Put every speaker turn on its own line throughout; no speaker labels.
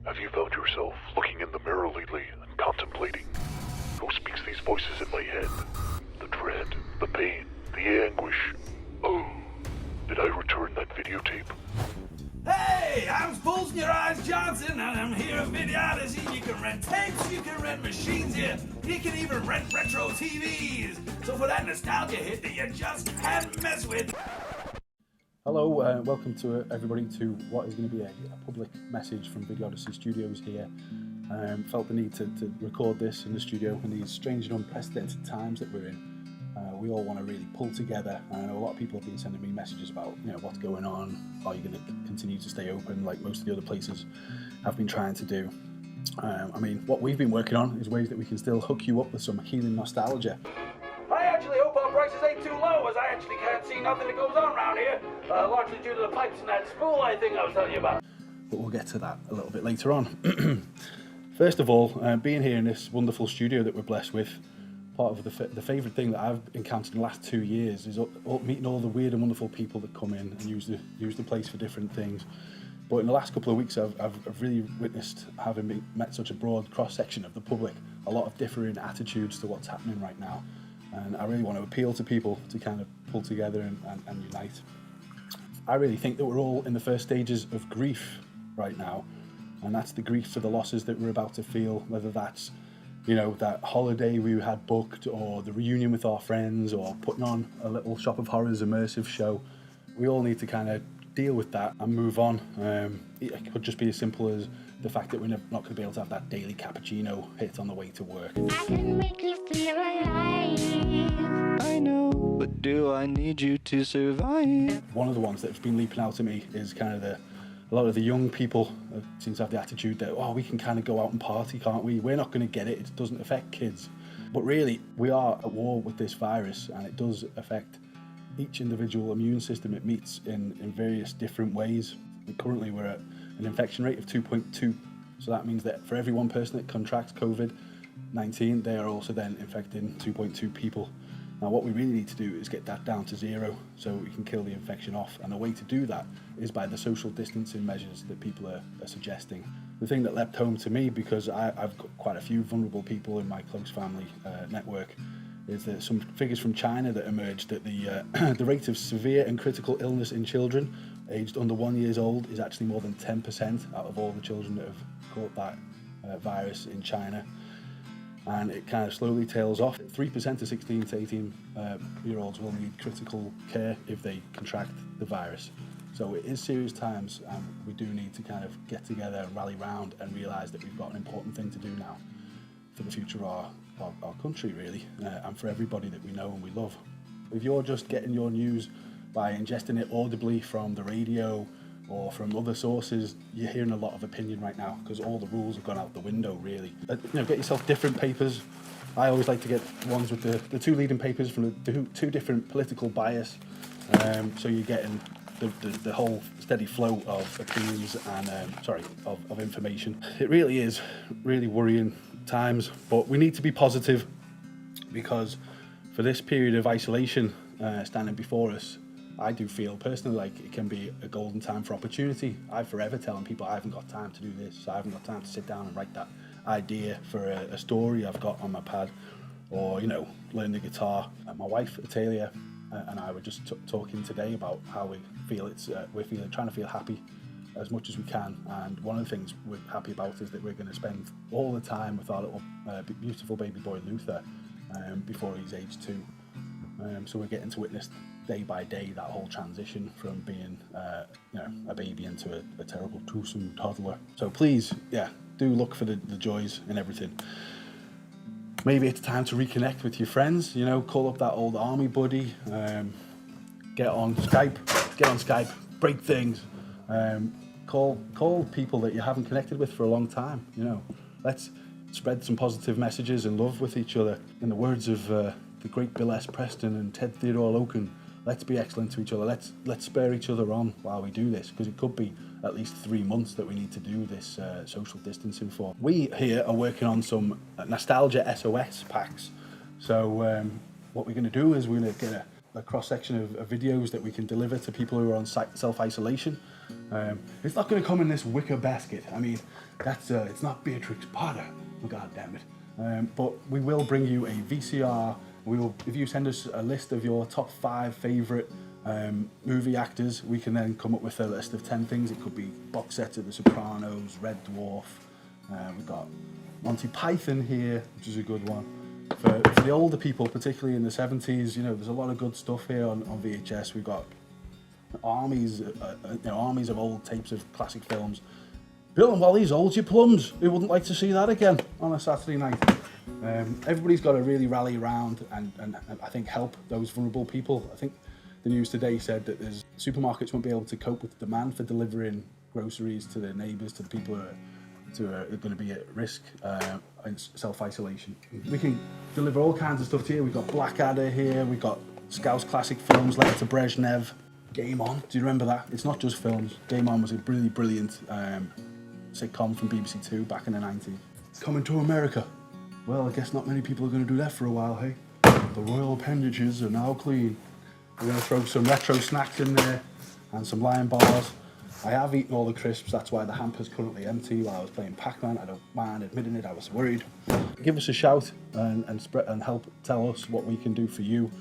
Have you found yourself looking in the mirror lately and contemplating who speaks these voices in my head? The dread, the pain, the anguish. Oh, did I return that videotape?
Hey, I'm Spools in Your Eyes Johnson, and I'm here at VideOdyssey. You can rent tapes, you can rent machines here, you can even rent retro TVs. So for that nostalgia hit that you just can't mess with.
Hello, welcome to everybody to what is going to be a public message from VideOdyssey Studios here. Felt the need to record this in the studio in these strange and unprecedented times that we're in. We all want to really pull together. I know a lot of people have been sending me messages about, what's going on. Are you going to continue to stay open like most of the other places have been trying to do? What we've been working on is ways that we can still hook you up with some healing nostalgia.
I actually hope our prices ain't too low, as I actually can't see nothing that goes on around here, largely due to the pipes in that spool I think I was telling you about.
But we'll get to that a little bit later on. First of all, being here in this wonderful studio that we're blessed with, part of the favourite thing that I've encountered in the last 2 years is meeting all the weird and wonderful people that come in and use the place for different things. But in the last couple of weeks, I've really witnessed, having met such a broad cross-section of the public, a lot of differing attitudes to what's happening right now. And I really want to appeal to people to kind of pull together and unite. I really think that we're all in the first stages of grief right now, and that's the grief for the losses that we're about to feel, whether that's that holiday we had booked, or the reunion with our friends, or putting on a little Shop of Horrors immersive show. We all need to kind of deal with that and move on. It could just be as simple as the fact that we're not going to be able to have that daily cappuccino hit on the way to work.
I can make you feel alive.
I know, but do I need you to survive?
One of the ones that's been leaping out at me is kind of a lot of the young people seem to have the attitude that, we can kind of go out and party, can't we? We're not going to get it. It doesn't affect kids. But really, we are at war with this virus, and it does affect each individual immune system it meets in various different ways. And currently, we're at an infection rate of 2.2. So that means that for every one person that contracts Covid19, they are also then infecting 2.2 people. Now, what we really need to do is get that down to 0 so we can kill the infection off. And the way to do that is by the social distancing measures that people are suggesting. The thing that leapt home to me, because I've got quite a few vulnerable people in my close family network, is that some figures from China that emerged that the rate of severe and critical illness in children aged under 1 year old is actually more than 10% out of all the children that have caught that virus in China. And it kind of slowly tails off. 3% of 16 to 18 year olds will need critical care if they contract the virus. So it is serious times, and we do need to kind of get together and rally round and realise that we've got an important thing to do now for the future of our country, really, and for everybody that we know and we love. If you're just getting your news by ingesting it audibly from the radio or from other sources, you're hearing a lot of opinion right now, because all the rules have gone out the window, really. Get yourself different papers. I always like to get ones with the two leading papers from the two different political bias, so you're getting the whole steady flow of opinions and of information. It really is really worrying times, but we need to be positive, because for this period of isolation standing before us, I do feel personally like it can be a golden time for opportunity. I'm forever telling people I haven't got time to do this, I haven't got time to sit down and write that idea for a story I've got on my pad, or learn the guitar. My wife Atalia and I were just talking today about how we feel we're trying to feel happy as much as we can, and one of the things we're happy about is that we're going to spend all the time with our little beautiful baby boy Luther before he's age 2. So we're getting to witness day by day that whole transition from being a baby into a terrible twosome toddler. So please, do look for the joys in everything. Maybe it's time to reconnect with your friends, call up that old army buddy, get on Skype, break things, call people that you haven't connected with for a long time. Let's spread some positive messages and love with each other. In the words of the great Bill S. Preston and Ted Theodore Loken, let's be excellent to each other. Let's spur each other on while we do this, because it could be at least 3 months that we need to do this social distancing for. We here are working on some Nostalgia SOS packs. So what we're going to do is we're going to get a cross-section of videos that we can deliver to people who are on self-isolation. It's not going to come in this wicker basket. I mean, that's it's not Beatrix Potter. Oh, God damn it. But we will bring you a VCR. We will, if you send us a list of your top 5 favourite movie actors, we can then come up with a list of 10 things. It could be box sets of The Sopranos, Red Dwarf. We've got Monty Python here, which is a good one. For the older people, particularly in the 70s, you know, there's a lot of good stuff here on VHS. We've got armies of old tapes of classic films. Bill and Wally's Old Your Plums. Who wouldn't like to see that again on a Saturday night? Everybody's got to really rally around and I think help those vulnerable people. I think the news today said that supermarkets won't be able to cope with the demand for delivering groceries to their neighbours, to the people who are going to be at risk in self-isolation. We can deliver all kinds of stuff to you. We've got Blackadder here, we've got Scouse classic films, Letter to Brezhnev, Game On. Do you remember that? It's not just films. Game On was a really brilliant sitcom from BBC Two back in the 90s. Coming to America. Well, I guess not many people are going to do that for a while, hey? The royal appendages are now clean. We're going to throw some retro snacks in there and some Lion bars. I have eaten all the crisps, that's why the hamper's currently empty. While I was playing Pac-Man, I don't mind admitting it, I was worried. Give us a shout and help tell us what we can do for you.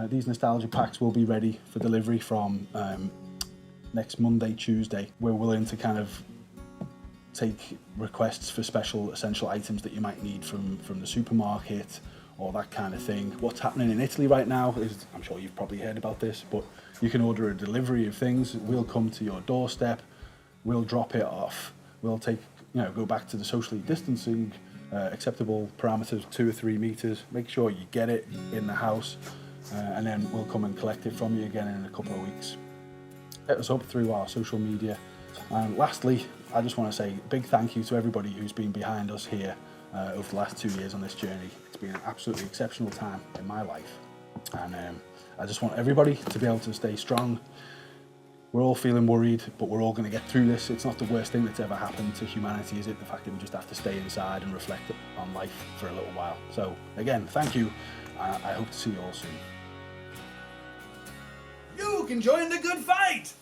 These nostalgia packs will be ready for delivery from next Monday, Tuesday. We're willing to kind of take requests for special essential items that you might need from the supermarket or that kind of thing. What's happening in Italy right now is, I'm sure you've probably heard about this, but you can order a delivery of things. We'll come to your doorstep, we'll drop it off, we'll go back to the socially distancing, acceptable parameters, 2 or 3 meters, make sure you get it in the house, and then we'll come and collect it from you again in a couple of weeks. Hit us up through our social media. And lastly, I just want to say a big thank you to everybody who's been behind us here over the last 2 years on this journey. It's been an absolutely exceptional time in my life. And I just want everybody to be able to stay strong. We're all feeling worried, but we're all going to get through this. It's not the worst thing that's ever happened to humanity, is it? The fact that we just have to stay inside and reflect on life for a little while. So again, thank you. I hope to see you all soon.
You can join the good fight!